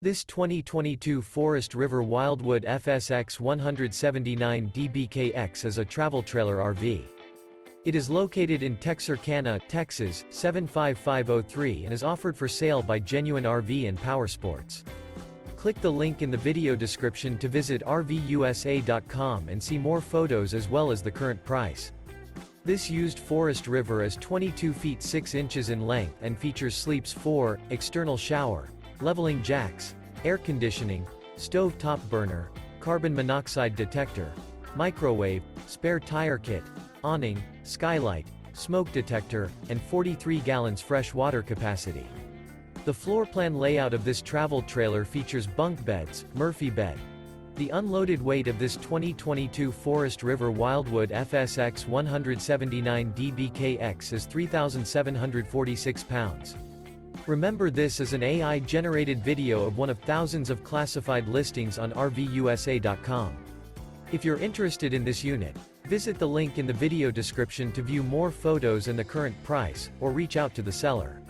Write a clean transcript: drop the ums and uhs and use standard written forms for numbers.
This 2022 Forest River Wildwood FSX 179 DBKX is a travel trailer RV. It is located in Texarkana, Texas, 75503 and is offered for sale by Genuine RV and Powersports. Click the link in the video description to visit RVUSA.com and see more photos as well as the current price. This used Forest River is 22 feet 6 inches in length and features sleeps 4, external shower, leveling jacks, air conditioning, stove top burner, carbon monoxide detector, microwave, spare tire kit, awning, skylight, smoke detector, and 43 gallons fresh water capacity. The floor plan layout of this travel trailer features bunk beds, Murphy bed. The unloaded weight of this 2022 Forest River Wildwood FSX 179 DBKX is 3,746 pounds. Remember, this is an AI-generated video of one of thousands of classified listings on RVUSA.com. If you're interested in this unit, visit the link in the video description to view more photos and the current price, or reach out to the seller.